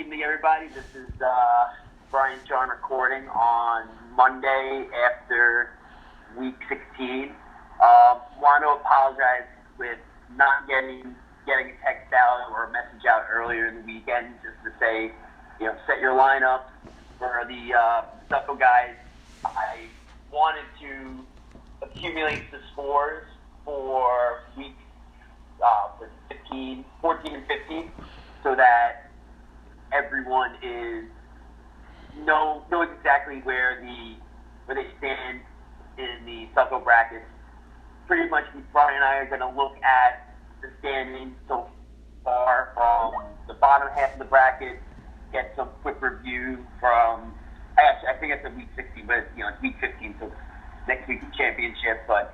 evening, everybody. This is Brian John recording on Monday after week 16. Want to apologize with not getting a text out or a message out earlier in the weekend, just to say, set your lineup for the Stucco guys. I wanted to accumulate the scores for weeks 14 and 15, so that everyone knows exactly where they stand in the Stucco brackets. Pretty much, Brian and I are going to look at the standings so far from the bottom half of the bracket, get some quick review from. Actually, I think it's a week 16, but it's week 15, so next week's championship. But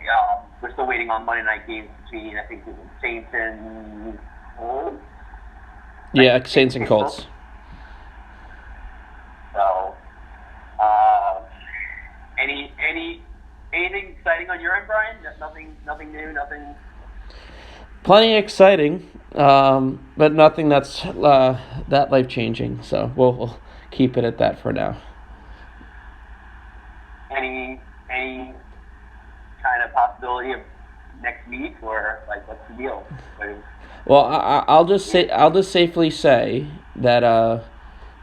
we're still waiting on Monday night games between, I think, Saints and Colts. Yeah, Saints and Colts. So, anything exciting on your end, Brian? Nothing new, nothing. Plenty exciting, but nothing that's that life changing. So we'll keep it at that for now. Any kind of possibility of next week, or what's the deal? Well, I'll just safely say that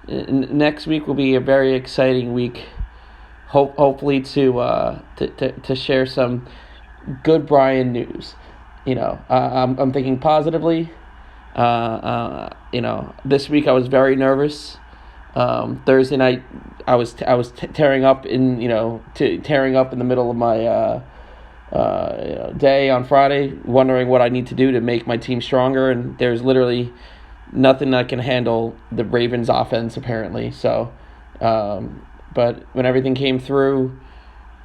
next week will be a very exciting week. Hopefully to share some good Brian news. I'm thinking positively. This week I was very nervous. Thursday night I was tearing up in the middle of my day on Friday, wondering what I need to do to make my team stronger, and there's literally nothing that can handle the Ravens offense apparently. So, but when everything came through,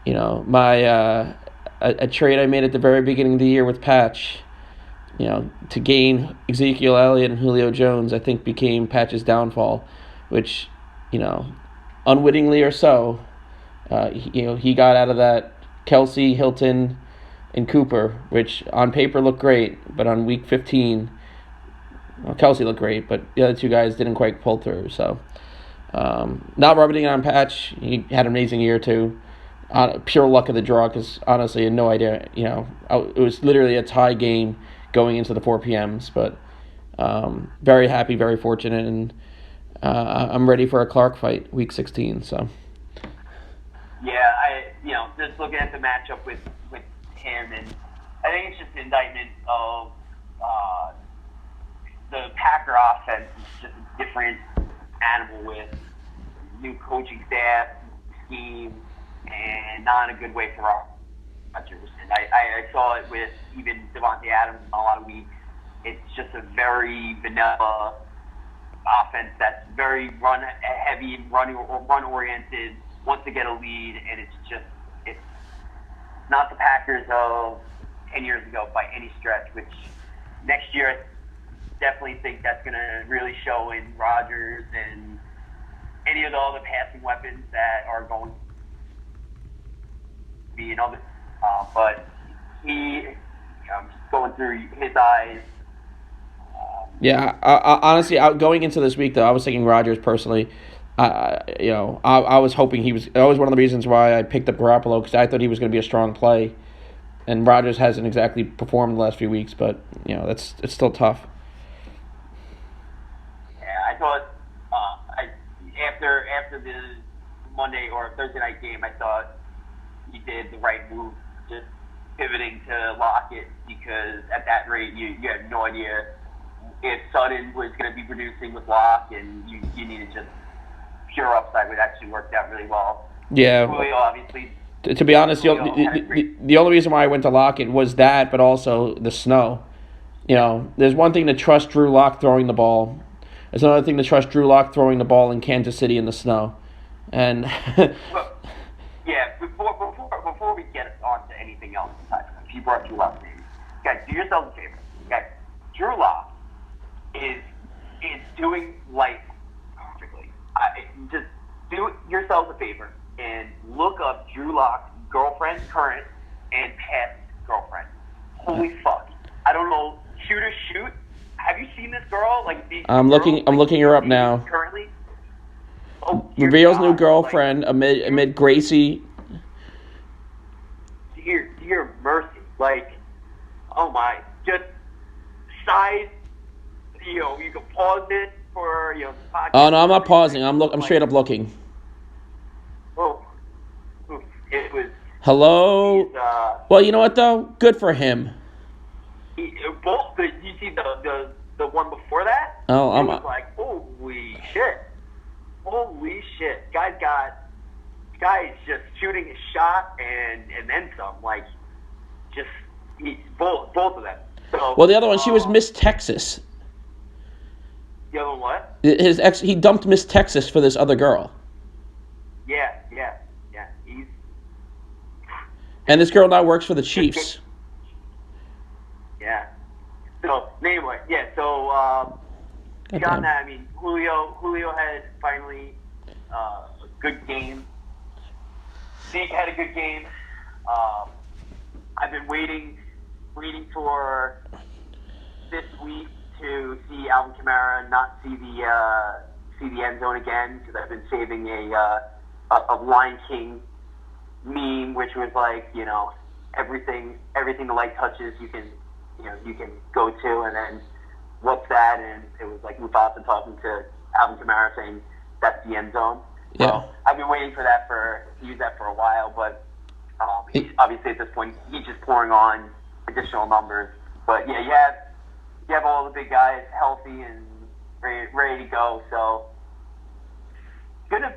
my a trade I made at the very beginning of the year with Patch, to gain Ezekiel Elliott and Julio Jones, I think became Patch's downfall, which, unwittingly or so, he got out of that Kelsey, Hilton, and Cooper, which on paper looked great, but on week 15, Kelsey looked great, but the other two guys didn't quite pull through. So, not rubbing it on Patch. He had an amazing year too. Pure luck of the draw, because honestly, I had no idea. It was literally a tie game going into the 4 p.m.s, but very happy, very fortunate, and I'm ready for a Clark fight, week 16. So. Yeah, just looking at the matchup with him, and I think it's just an indictment of the Packer offense is just a different animal with new coaching staff, scheme, and not in a good way for Rodgers. And I saw it with even Devontae Adams in a lot of weeks. It's just a very vanilla offense that's very run-heavy and run-oriented, wants to get a lead, and it's not the Packers of 10 years ago by any stretch, which next year I definitely think that's going to really show in Rodgers and any of the other passing weapons that are going to be another. But I'm just going through his eyes. Yeah, honestly, going into this week, though, I was thinking Rodgers personally. I was hoping he was. That was one of the reasons why I picked up Garoppolo, because I thought he was going to be a strong play, and Rodgers hasn't exactly performed the last few weeks. But it's still tough. Yeah, I thought after the Monday or Thursday night game, I thought he did the right move, just pivoting to Lockett, because at that rate, you had no idea if Sutton was going to be producing with Locke, and you needed just pure upside, which actually worked out really well. Yeah. Julio, obviously. To be honest, the only reason why I went to Lockett was that, but also the snow. There's one thing to trust Drew Lock throwing the ball. There's another thing to trust Drew Lock throwing the ball in Kansas City in the snow. And well, yeah, before we get on to anything else, if you brought Drew Lock's name, guys, do yourselves a favor. Guys, Drew Lock is doing life perfectly. Just do yourselves a favor and look up Drew Lock's girlfriend, current, and past girlfriend. Holy fuck! I don't know. Shoot. Have you seen this girl? I'm looking her up now. Currently, reveals new God, girlfriend amid Gracie. Dear mercy, like, oh my, just side. You can pause it for the podcast. Oh no, I'm not pausing. I'm straight up looking. Oh, it was. Hello. Well, you know what though? Good for him. You see the one before that? Oh, it was like, holy shit, guy's just shooting his shot and then some, like, just both of them. So, well, the other one, she was Miss Texas. The other one what? His ex, he dumped Miss Texas for this other girl. Yeah. And this girl now works for the Chiefs. Yeah. So anyway, beyond that, I mean, Julio had finally a good game. Zeke had a good game. I've been waiting for this week to see Alvin Kamara not see the end zone again, because I've been saving a Lion King meme, which was like, everything the light touches you can go to, and then what's that? And it was like Mufasa talking to Alvin Kamara saying that's the end zone. Yeah. So I've been waiting to use that for a while, but obviously at this point he's just pouring on additional numbers. But yeah, you have all the big guys healthy and ready to go. So gonna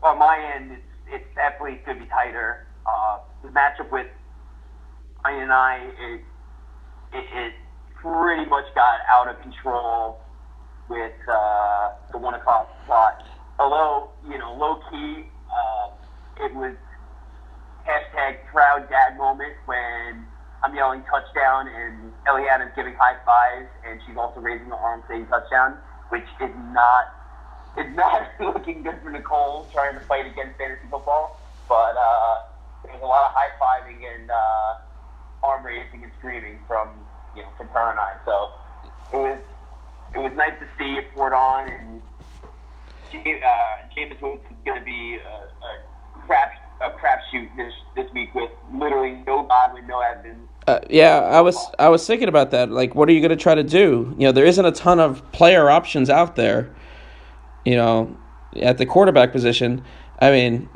on my end, it's definitely going to be tighter. The matchup with Ryan and I, it pretty much got out of control with the 1 o'clock slot. Although, low key, it was #proud dad moment when I'm yelling touchdown and Ellie Adams giving high fives, and she's also raising her arm saying touchdown, which is not looking good for Nicole trying to fight against fantasy football. But there was a lot of high fiving and arm raising and screaming from her and I. So it was nice to see it poured on, and Jameis Winston's going to be a crapshoot this week with literally no Godwin, no Evans. Yeah, I was thinking about that. Like, what are you going to try to do? There isn't a ton of player options out there. At the quarterback position. I mean,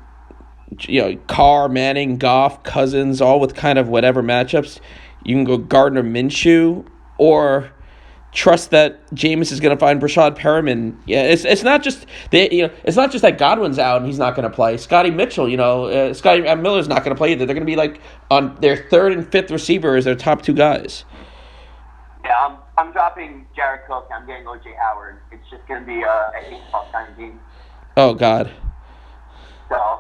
Carr, Manning, Goff, Cousins, all with kind of whatever matchups. You can go Gardner Minshew, or trust that Jameis is going to find Brashad Perriman. Yeah, it's not just it's not just that Godwin's out and he's not going to play. Scotty Mitchell, Scotty Miller's not going to play either. They're going to be like on their third and fifth receiver as their top two guys. Yeah, I'm dropping Jared Cook. I'm getting O.J. Howard. It's just going to be a 8-plus kind of game. Oh God. So,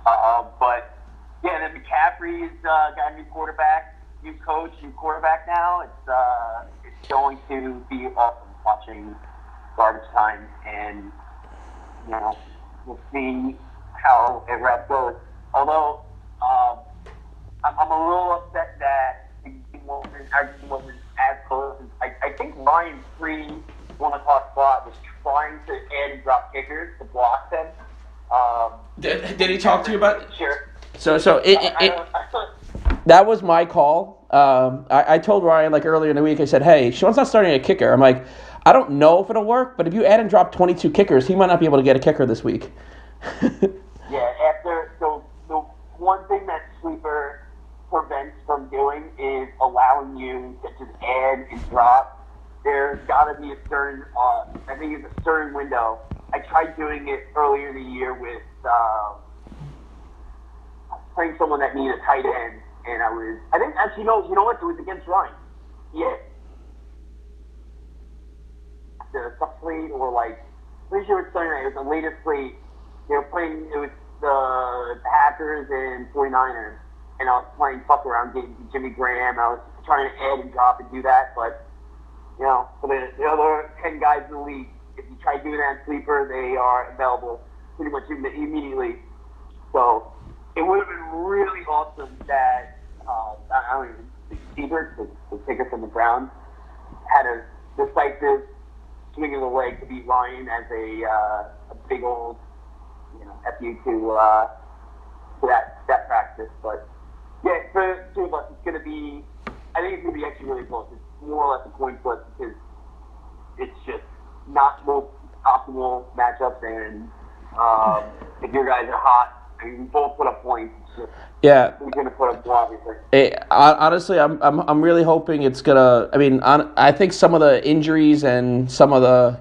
but yeah, then McCaffrey's got a new quarterback, new coach, new quarterback now. It's going to be awesome watching garbage time, and we'll see how it wraps goes. Although I'm a little upset that our game wasn't as close. I think Ryan Free, 1 o'clock spot, was trying to add and drop kickers to block them. Did he talk to you about it? Sure. So that was my call. I told Ryan earlier in the week. I said, "Hey, Sean's not starting a kicker." I'm like, I don't know if it'll work, but if you add and drop 22 kickers, he might not be able to get a kicker this week. Yeah. The one thing that Sleeper prevents from doing is allowing you to just add and drop. There's got to be a certain, I think it's a certain window. I tried doing it earlier in the year with playing someone that needed a tight end, and I think actually, you know what? It was against Ryan. Yeah. The slate, or pretty sure it's Sunday night. It was the latest slate. They were playing, it was the Packers and 49ers. And I was playing fuck around, getting Jimmy Graham. I was trying to add and drop and do that. But, for the other 10 guys in the league, if you try doing that in Sleeper, they are available pretty much immediately. So it would have been really awesome that, I don't even, Siebert, the kicker from the Browns, had a decisive swing of the leg to beat Ryan as a big old FU to that practice. But yeah, for two of us, it's going to be. I think it's going to be actually really close. It's more or less a coin flip because it's just not most optimal matchups, and if your guys are hot, I mean, we both put up points. Yeah. Who's going to put up more, obviously? Honestly, I'm really hoping it's gonna. I mean, I think some of the injuries and some of the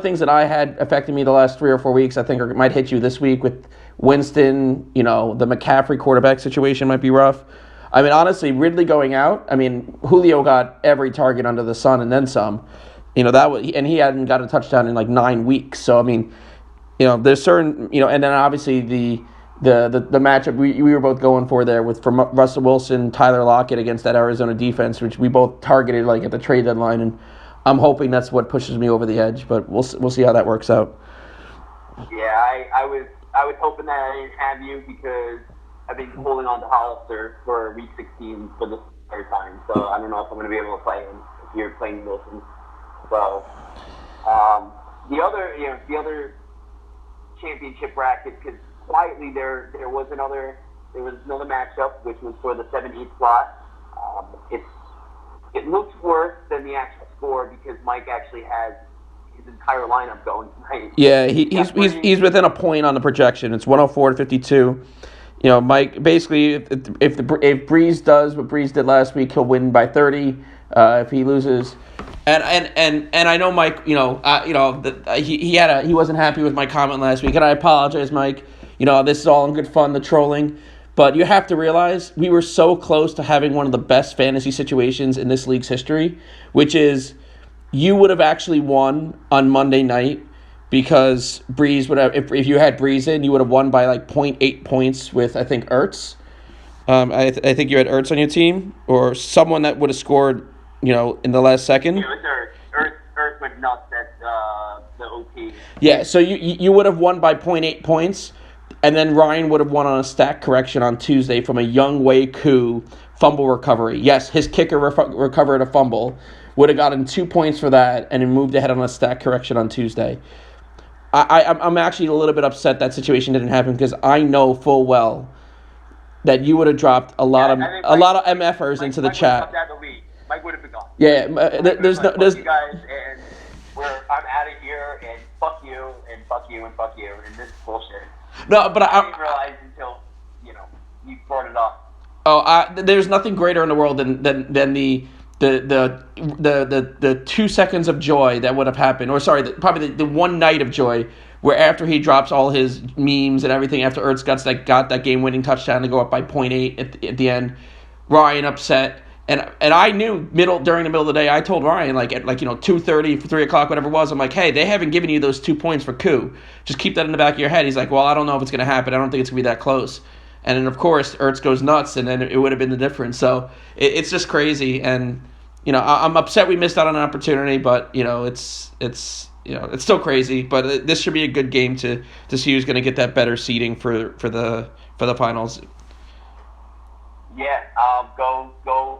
things that I had affecting me the last 3 or 4 weeks, I think might hit you this week with Winston. The McCaffrey quarterback situation might be rough. I mean, honestly, Ridley going out. I mean, Julio got every target under the sun and then some. That was, and he hadn't got a touchdown in like 9 weeks. So I mean, there's certain, and then obviously the matchup we were both going for there from Russell Wilson, Tyler Lockett against that Arizona defense, which we both targeted like at the trade deadline, and I'm hoping that's what pushes me over the edge. But we'll see how that works out. Yeah, I was hoping that I didn't have you because I've been holding on to Hollister for Week 16 for the third time, so I don't know if I'm going to be able to play him if you're playing Wilson. So the other championship bracket, because quietly there was another matchup which was for the 7-8 slot. It looks worse than the actual score because Mike actually has his entire lineup going tonight. Yeah, he's within a point on the projection. It's 104 to 52. Mike, basically, if Breeze does what Breeze did last week, he'll win by 30. If he loses, and I know Mike, he wasn't happy with my comment last week, and I apologize, Mike. This is all in good fun, the trolling, but you have to realize we were so close to having one of the best fantasy situations in this league's history, which is you would have actually won on Monday night. Because Breeze would have, if you had Breeze in, you would have won by like 0.8 points with, I think, Ertz. I think you had Ertz on your team, or someone that would have scored, in the last second. Yeah, it was Ertz went nuts at the OT. Yeah, so you would have won by 0.8 points, and then Ryan would have won on a stat correction on Tuesday from a Younghoe Koo fumble recovery. Yes, his kicker recovered a fumble. Would have gotten 2 points for that, and then moved ahead on a stat correction on Tuesday. I'm actually a little bit upset that situation didn't happen because I know full well that you would have dropped a lot of MFers into the chat. Mike would have been gone. Yeah, there's you guys, and I'm out of here, and fuck you, and fuck you, and fuck you, and this is bullshit. No, but I didn't realize until you brought it up. There's nothing greater in the world than the 2 seconds of joy that would have happened, or sorry, probably the one night of joy where after he drops all his memes and everything, after Ertz got that game-winning touchdown to go up by 0.8 at the end, Ryan upset, and I knew during the middle of the day, I told Ryan at 2:30, 3 o'clock, whatever it was, I'm like, hey, they haven't given you those 2 points for Koo. Just keep that in the back of your head. He's like, well, I don't know if it's going to happen. I don't think it's going to be that close. And then, of course, Ertz goes nuts, and then it would have been the difference. So it's just crazy, and I'm upset we missed out on an opportunity, but it's still crazy. But this should be a good game to see who's going to get that better seeding for the finals. Yeah, go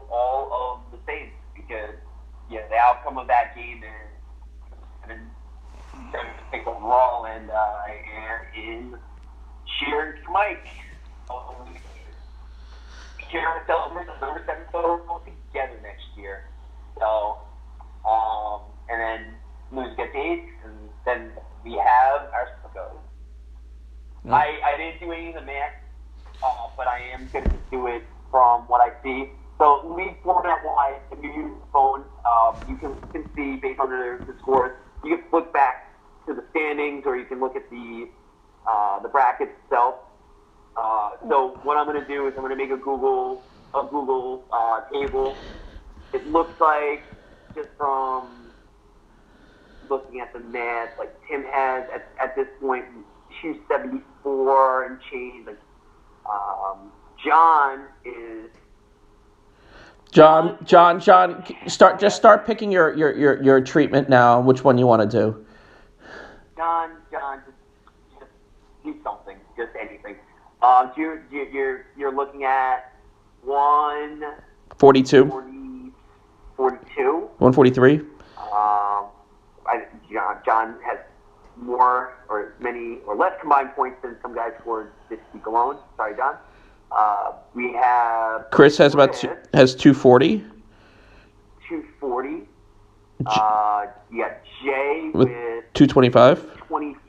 all of the Saints because the outcome of that game is take overall, and I am in cheering for Mike. Cheering to celebrate the number 7 total together next year. So, and then lose gets 8, and then we have our Sicko. Yep. I didn't do any of the math, but I am going to do it from what I see. So, league format-wise, if you use the phone, you can see based on the scores. You can flip back to the standings, or you can look at the bracket itself. So, what I'm going to do is I'm going to make a Google table. It looks like, just from looking at the math, like Tim has at this point 274 and change. Like John is. John. Start picking your treatment now. Which one you want to do? John, just do something, just anything. You're looking at 142. 42. 143. John has more or as many or less combined points than some guys scored this week alone. Sorry, John. We have Chris has has 240. 240. You got Jay with 225. 225.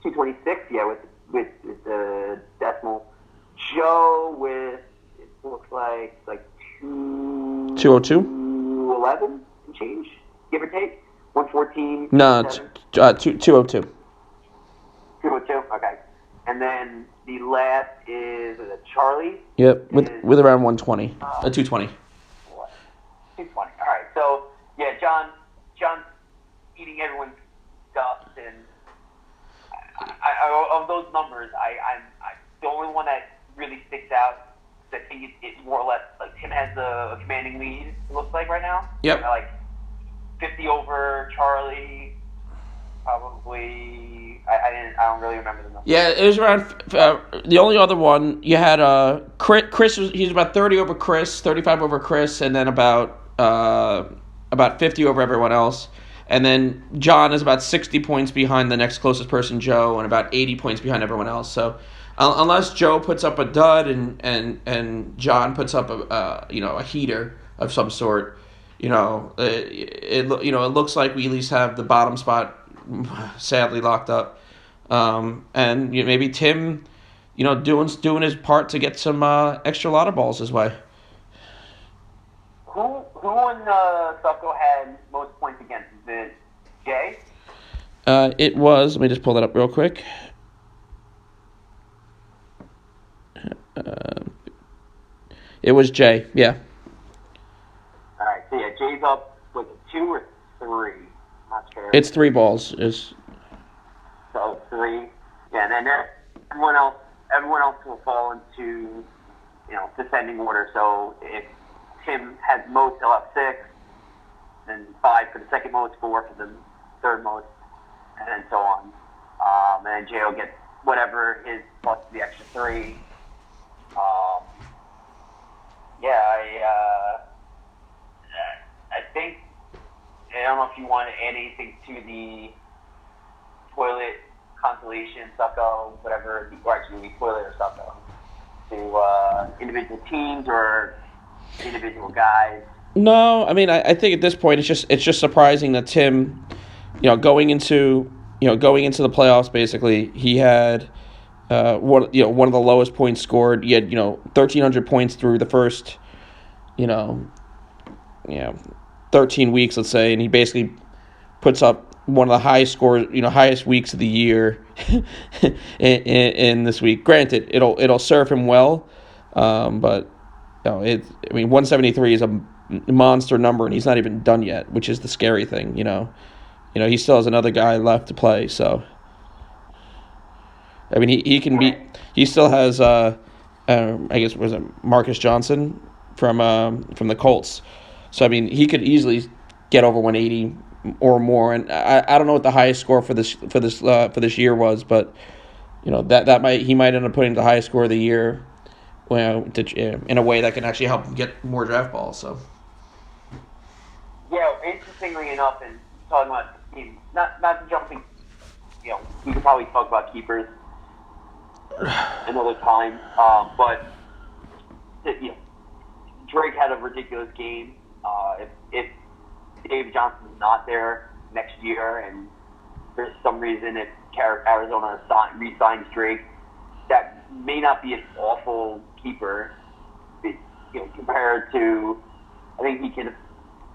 226. Yeah, with the decimal. Joe with it looks like 202. 211 and change, give or take. 114. No, 202. 202. Okay. And then the last is Charlie. Yep, with around 120. 220. 220. All right. So yeah, John's eating everyone's dust, and I of those numbers, I'm the only one that really sticks out. I think it's more or less like Tim has a commanding lead. It looks like right now. Yep. Like 50 over Charlie. Probably. I don't really remember the number. Yeah, it was around. The only other one you had Chris was he's about 30 over Chris, 35 over Chris, and then about 50 over everyone else. And then John is about 60 points behind the next closest person, Joe, and about 80 points behind everyone else. So unless Joe puts up a dud and John puts up a heater of some sort, it looks like we at least have the bottom spot sadly locked up. And maybe Tim, doing his part to get some extra lotto balls his way. Who on Succo had most points against? Is it Jay? It was. Let me just pull that up real quick. It was Jay. Yeah. All right. So yeah, Jay's up with 2 or 3. I'm not sure. It's 3 balls. So 3. Yeah, and then everyone else will fall into descending order. So if Tim has most, he'll have 6, then 5 for the second most, 4 for the third most, and then so on. And then Jay will get whatever his plus the extra 3. I think I don't know if you want to add anything to the toilet consolation, Succo, whatever, or actually the toilet or Succo, to individual teams or individual guys. No, I mean I think at this point it's just surprising that Tim, going into the playoffs basically he had one of the lowest points scored. He had 1,300 points through the first 13 weeks, let's say, and he basically puts up one of the highest scores, highest weeks of the year in this week. Granted, it'll serve him well, but 173 is a monster number, and he's not even done yet, which is the scary thing. He still has another guy left to play, so. I mean, he can beat. He still has, I guess, was it Marcus Johnson from the Colts? So I mean, he could easily get over 180 or more. And I don't know what the highest score for this year was, but that he might end up putting the highest score of the year, in a way that can actually help him get more draft balls. So. Yeah, interestingly enough, and talking about teams, not jumping. We could probably talk about keepers another time, but Drake had a ridiculous game. If Dave Johnson's not there next year, and for some reason if Arizona re-signs Drake, that may not be an awful keeper. Compared to, I think he can.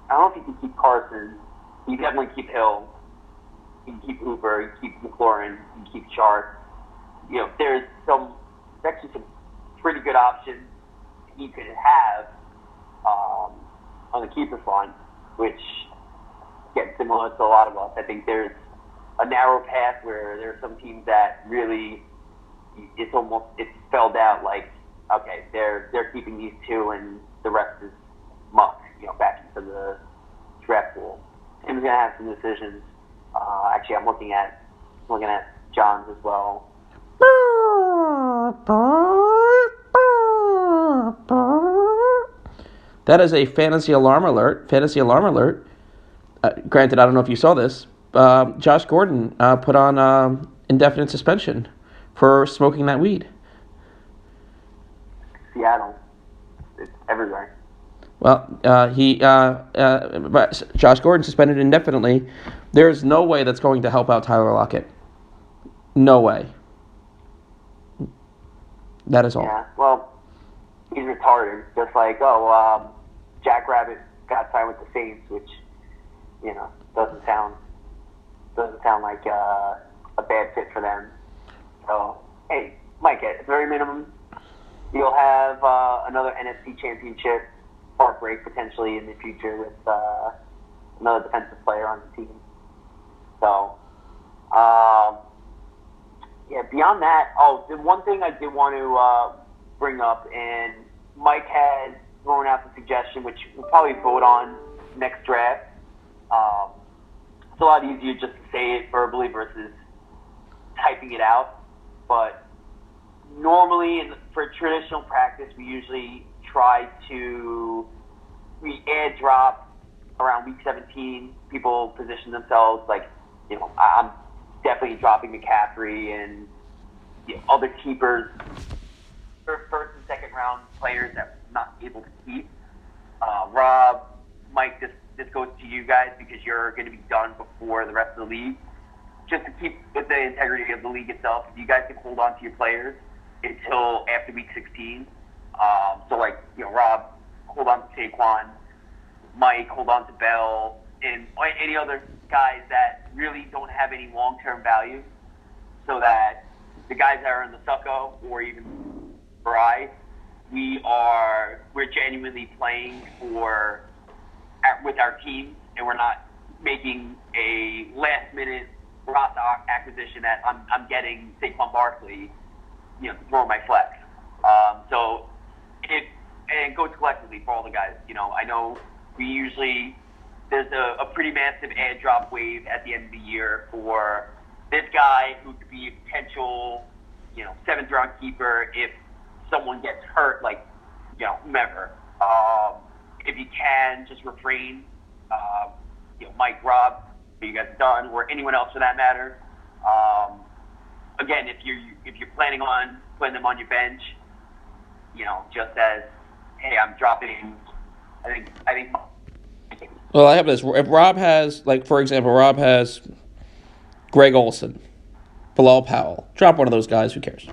I don't know if he can keep Carson. He can definitely keep Hill. He can keep Hooper. He can keep McLaurin. He can keep Sharp. There's actually some pretty good options he could have on the keeper front, which gets similar to a lot of us. I think there's a narrow path where there are some teams that really it's spelled out like, okay, they're keeping these 2 and the rest is muck, back into the draft pool. Tim's gonna have some decisions. Actually, I'm looking at John's as well. That is a fantasy alarm alert. Granted, I don't know if you saw this. Josh Gordon put on indefinite suspension for smoking that weed. Seattle. It's everywhere. Well, but Josh Gordon suspended indefinitely. There's no way that's going to help out Tyler Lockett. No way. That is all. Yeah, well, he's retarded. Just like, Jack Rabbit got signed with the Saints, which, doesn't sound like a bad fit for them. So, hey, Mike, at the very minimum, you'll have another NFC Championship heartbreak potentially in the future with another defensive player on the team. So, beyond that, the one thing I did want to bring up, and Mike has thrown out the suggestion, which we'll probably vote on next draft. It's a lot easier just to say it verbally versus typing it out. But normally, for traditional practice, we usually try to add drop around week 17. People position themselves like, I'm definitely dropping McCaffrey and other keepers for first and second round players that I'm not able to keep. Rob, Mike, this goes to you guys because you're going to be done before the rest of the league. Just to keep with the integrity of the league itself, if you guys can hold on to your players until after week 16. Rob, hold on to Saquon. Mike, hold on to Bell, and any other guys that really don't have any long-term value, so that the guys that are in the Succo or even Bry, we're genuinely playing with our teams, and we're not making a last-minute roster acquisition that I'm getting Saquon Barkley, to throw my flex. And it goes collectively for all the guys. I know there's a pretty massive add drop wave at the end of the year for this guy who could be a potential, 7th round keeper if someone gets hurt, like, whomever. If you can, just refrain. Mike, Rob, you guys are done, or anyone else for that matter. Again, if you're planning on putting them on your bench, just as, hey, I'm dropping. I think. Well, I have this. If Rob has, for example, Rob has Greg Olsen, Bilal Powell. Drop one of those guys. Who cares?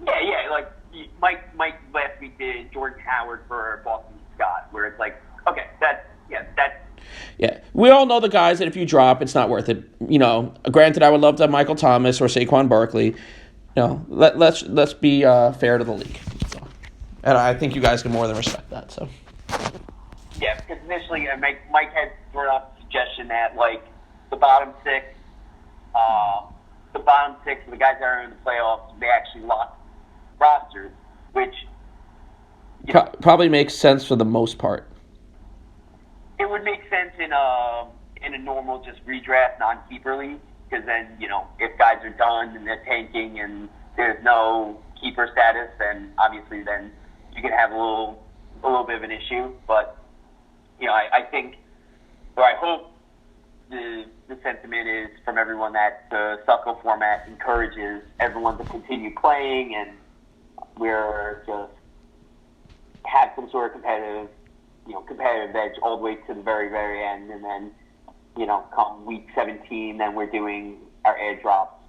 Yeah. Like Mike last week did Jordan Howard for Boston Scott, where it's like, okay, that's. Yeah, we all know the guys that if you drop, it's not worth it. Granted, I would love to have Michael Thomas or Saquon Barkley. Let's be fair to the league. So. And I think you guys can more than respect that. So. Yeah, because initially Mike had thrown out the suggestion that the bottom six of the guys that are in the playoffs, they actually lock rosters, which probably makes sense for the most part. It would make sense in a normal just redraft non-keeper league, because then if guys are done and they're tanking and there's no keeper status, then obviously then you can have a little bit of an issue. But I think, or I hope the sentiment is from everyone that the Succo format encourages everyone to continue playing, and we're just have some sort of competitive edge all the way to the very, very end, and then, come week 17, then we're doing our air drops.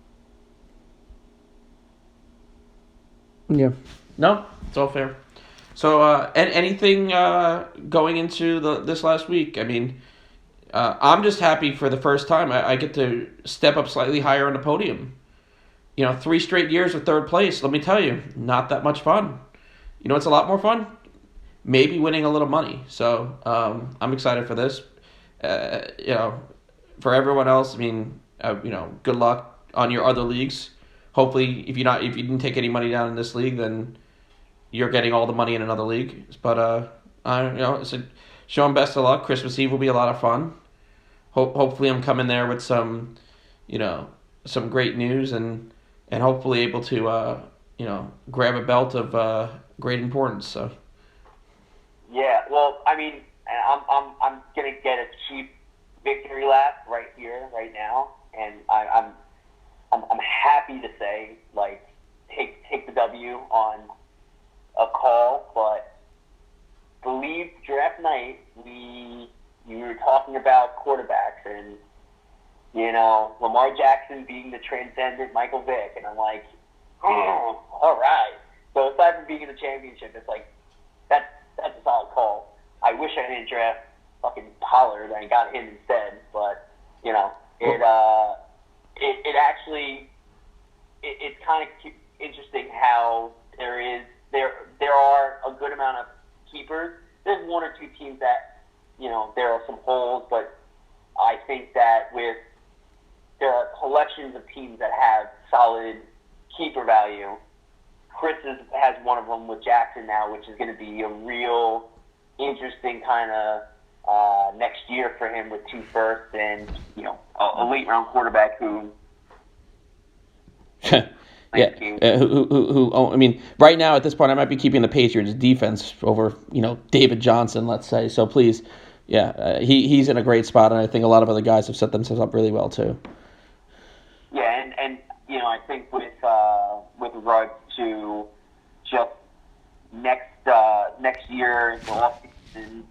Yeah. No, it's all fair. So, anything going into this last week? I mean, I'm just happy for the first time I get to step up slightly higher on the podium. 3 straight years of third place, let me tell you, not that much fun. It's a lot more fun? Maybe winning a little money. So I'm excited for this. For everyone else, I mean, good luck on your other leagues. Hopefully, if you didn't take any money down in this league, then you're getting all the money in another league. But show them best of luck. Christmas Eve will be a lot of fun. Hopefully, I'm coming there with some great news and hopefully able to grab a belt of great importance. So. Yeah, well, I mean, I'm gonna get a cheap victory lap right here there right now, and I'm happy to say, like, take the W on a call, but believe draft night you were talking about quarterbacks and, Lamar Jackson being the transcendent Michael Vick, and I'm like, oh, all right. So aside from being in the championship, it's like that's a solid call. I wish I didn't draft fucking Pollard and got him instead, but it's kind of interesting how there are a good amount of keepers. There's one or two teams that there are some holes, but I think that there are collections of teams that have solid keeper value. Chris has one of them with Jackson now, which is going to be a real interesting kind of next year for him with 2 firsts and a late round quarterback who. I mean, right now at this point, I might be keeping the Patriots defense over David Johnson, let's say. So please, he's in a great spot, and I think a lot of other guys have set themselves up really well too. Yeah, and I think with regards to just next year, the offseason,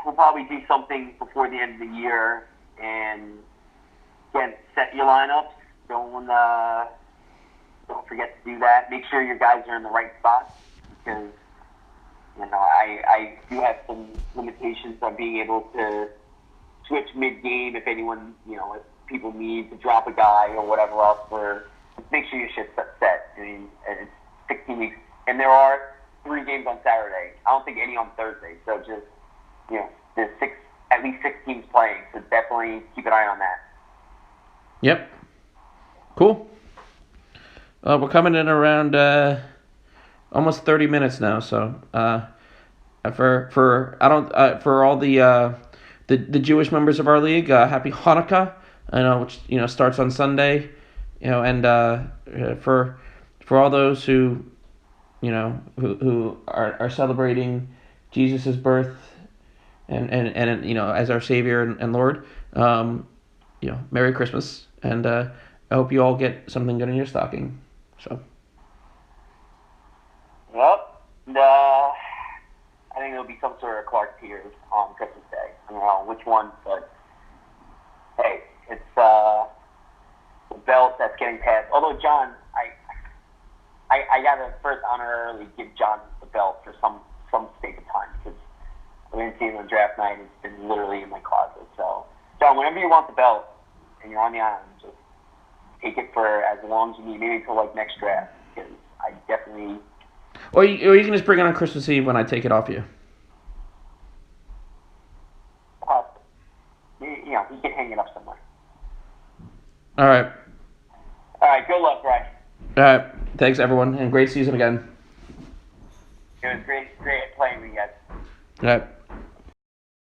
we'll probably do something before the end of the year, and again, set your lineups. Don't forget to do that. Make sure your guys are in the right spots, because I do have some limitations on being able to switch mid-game if anyone, if people need to drop a guy or whatever else. Make sure your shit's set. I mean, it's 16 weeks, and there are 3 games on Saturday. I don't think any on Thursday. So just, there's at least 6 teams playing. So definitely keep an eye on that. Yep. Cool. We're coming in around almost 30 minutes now. So for all the Jewish members of our league, happy Hanukkah. I know, which starts on Sunday. And for all those who who are celebrating Jesus' birth and as our Savior and Lord, Merry Christmas, and I hope you all get something good in your stocking. So. Yep. I think there'll be some sort of Clark Tears on Christmas Day. I don't know which one, but hey, it's the belt that's getting passed. Although John, I gotta first honorarily give John the belt for some sake of time, because I didn't see him on draft night. It's been literally in my closet. So, John, whenever you want the belt and you're on the island, just take it for as long as you need, maybe until next draft, because I definitely. Or you can just bring it on Christmas Eve when I take it off you. You can hang it up somewhere. All right. Good luck, Bryce. All right. Thanks, everyone, and great season again. It was great playing with you guys. All right.